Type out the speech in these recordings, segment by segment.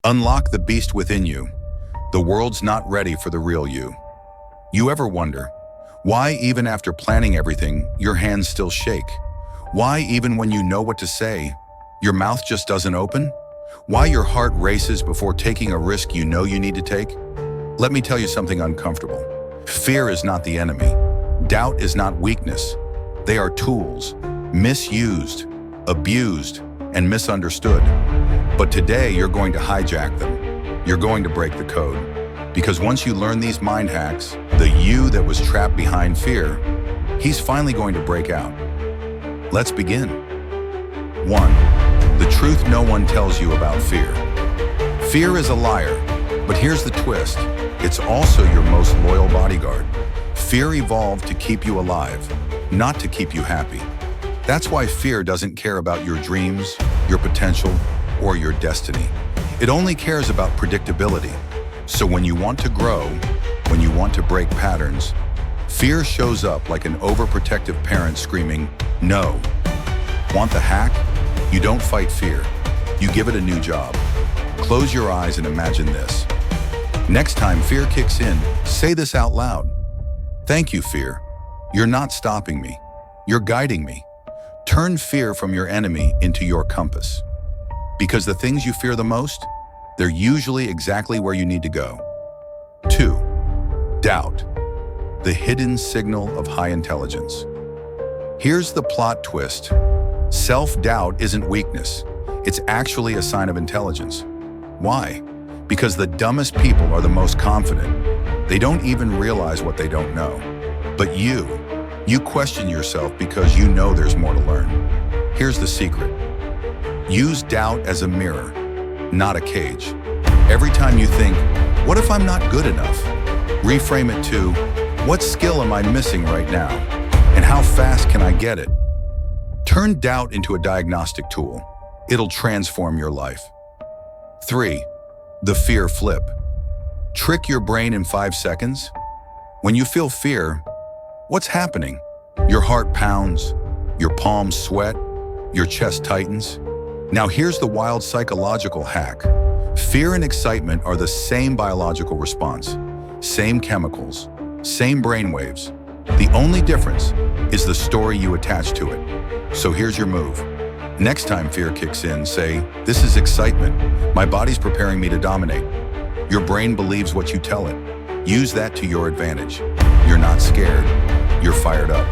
Unlock the beast within you. The world's not ready for the real you. You ever wonder, why even after planning everything, your hands still shake? Why even when you know what to say, your mouth just doesn't open? Why your heart races before taking a risk you know you need to take? Let me tell you something uncomfortable. Fear is not the enemy. Doubt is not weakness. They are tools, misused, abused, and misunderstood. But today you're going to hijack them. You're going to break the code. Because once you learn these mind hacks, the you that was trapped behind fear, he's finally going to break out. Let's begin. 1. The truth no one tells you about fear. Fear is a liar, but here's the twist. It's also your most loyal bodyguard. Fear evolved to keep you alive, not to keep you happy. That's why fear doesn't care about your dreams, your potential, or your destiny. It only cares about predictability. So when you want to grow, when you want to break patterns, fear shows up like an overprotective parent screaming, "No." Want the hack? You don't fight fear. You give it a new job. Close your eyes and imagine this. Next time fear kicks in, say this out loud. "Thank you, fear. You're not stopping me. You're guiding me." Turn fear from your enemy into your compass. Because the things you fear the most, they're usually exactly where you need to go. 2. Doubt. The hidden signal of high intelligence. Here's the plot twist. Self-doubt isn't weakness. It's actually a sign of intelligence. Why? Because the dumbest people are the most confident. They don't even realize what they don't know. But you question yourself because you know there's more to learn. Here's the secret. Use doubt as a mirror, not a cage. Every time you think, "What if I'm not good enough?" reframe it to, "What skill am I missing right now? And how fast can I get it?" Turn doubt into a diagnostic tool. It'll transform your life. 3. The fear flip. Trick your brain in 5 seconds. When you feel fear, what's happening? Your heart pounds, your palms sweat, your chest tightens. Now here's the wild psychological hack. Fear and excitement are the same biological response, same chemicals, same brain waves. The only difference is the story you attach to it. So here's your move. Next time fear kicks in, say, "This is excitement. My body's preparing me to dominate." Your brain believes what you tell it. Use that to your advantage. You're not scared. You're fired up.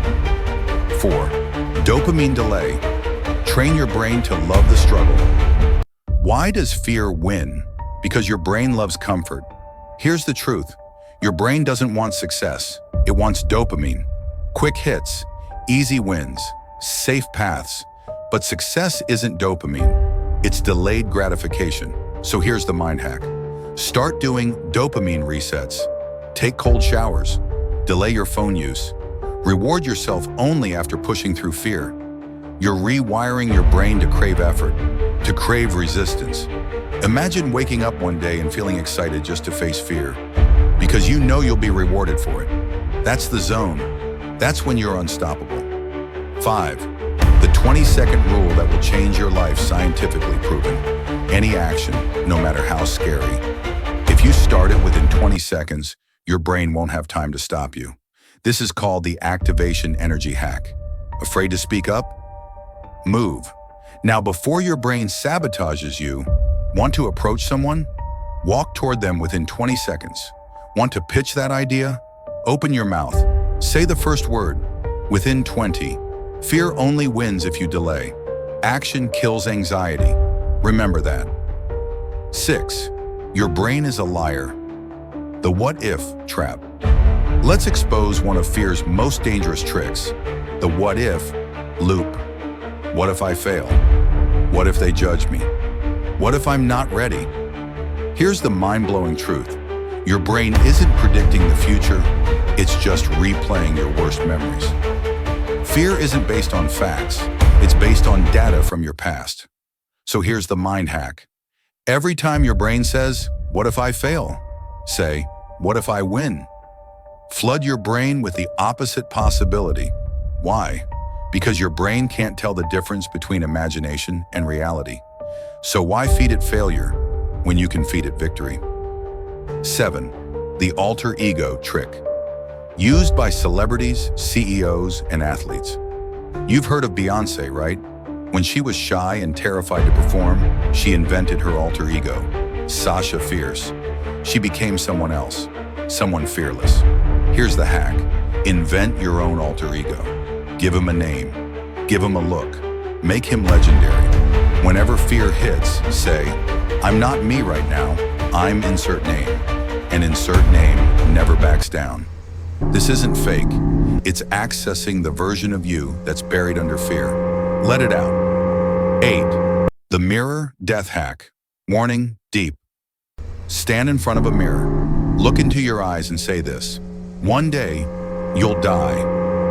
4. Dopamine delay. Train your brain to love the struggle. Why does fear win? Because your brain loves comfort. Here's the truth. Your brain doesn't want success. It wants dopamine. Quick hits, easy wins, safe paths. But success isn't dopamine. It's delayed gratification. So here's the mind hack. Start doing dopamine resets. Take cold showers. Delay your phone use. Reward yourself only after pushing through fear. You're rewiring your brain to crave effort, to crave resistance. Imagine waking up one day and feeling excited just to face fear, because you know you'll be rewarded for it. That's the zone. That's when you're unstoppable. 5. The 20-second rule that will change your life, scientifically proven. Any action, no matter how scary. If you start it within 20 seconds, your brain won't have time to stop you. This is called the activation energy hack. Afraid to speak up? Move. Now, before your brain sabotages you, want to approach someone? Walk toward them within 20 seconds. Want to pitch that idea? Open your mouth. Say the first word. Within 20. Fear only wins if you delay. Action kills anxiety. Remember that. 6. Your brain is a liar. The what-if trap. Let's expose one of fear's most dangerous tricks. The what-if loop. What if I fail? What if they judge me? What if I'm not ready? Here's the mind-blowing truth. Your brain isn't predicting the future, it's just replaying your worst memories. Fear isn't based on facts, it's based on data from your past. So here's the mind hack. Every time your brain says, "What if I fail?" say, "What if I win?" Flood your brain with the opposite possibility. Why? Because your brain can't tell the difference between imagination and reality. So why feed it failure when you can feed it victory. 7. The alter ego trick. Used by celebrities, CEOs, and athletes. You've heard of Beyoncé, right? When she was shy and terrified to perform, she invented her alter ego, Sasha Fierce. She became someone else, someone fearless. Here's the hack. Invent your own alter ego. Give him a name. Give him a look. Make him legendary. Whenever fear hits, say, I'm not me right now, I'm insert name. And insert name never backs down. This isn't fake. It's accessing the version of you that's buried under fear. Let it out. 8. The mirror death hack. Warning, deep. Stand in front of a mirror. Look into your eyes and say this. One day, you'll die.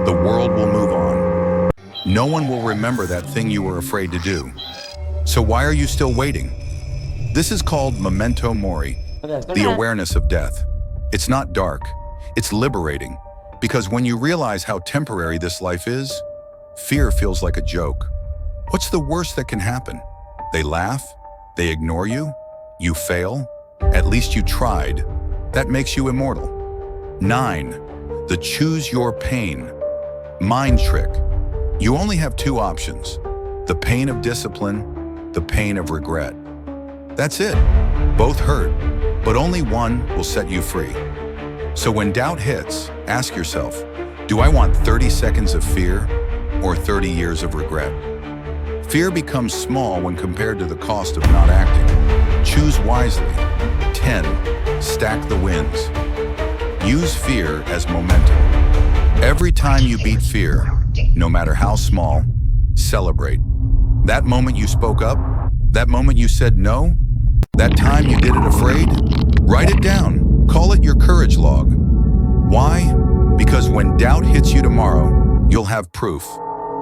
The world will move on. No one will remember that thing you were afraid to do. So why are you still waiting? This is called memento mori, the awareness of death. It's not dark. It's liberating. Because when you realize how temporary this life is, fear feels like a joke. What's the worst that can happen? They laugh? They ignore you? You fail? At least you tried. That makes you immortal. 9. The choose your pain. Mind trick. You only have two options. The pain of discipline, the pain of regret. That's it. Both hurt, but only one will set you free. So when doubt hits, ask yourself, do I want 30 seconds of fear or 30 years of regret? Fear becomes small when compared to the cost of not acting. Choose wisely. 10. Stack the wins. Use fear as momentum. Every time you beat fear, no matter how small, celebrate. That moment you spoke up, that moment you said no, that time you did it afraid, write it down. Call it your courage log. Why? Because when doubt hits you tomorrow, you'll have proof.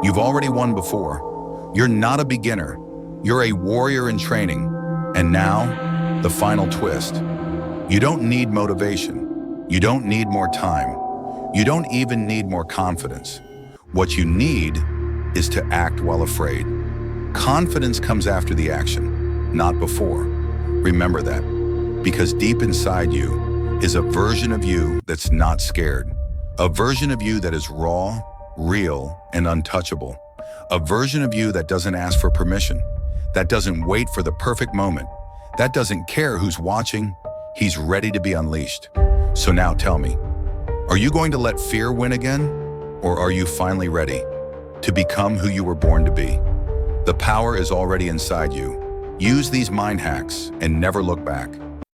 You've already won before. You're not a beginner. You're a warrior in training. And now, the final twist. You don't need motivation. You don't need more time. You don't even need more confidence. What you need is to act while afraid. Confidence comes after the action, not before. Remember that, because deep inside you is a version of you that's not scared. A version of you that is raw, real, and untouchable. A version of you that doesn't ask for permission, that doesn't wait for the perfect moment, that doesn't care who's watching. He's ready to be unleashed. So now tell me, are you going to let fear win again? Or are you finally ready to become who you were born to be? The power is already inside you. Use these mind hacks and never look back.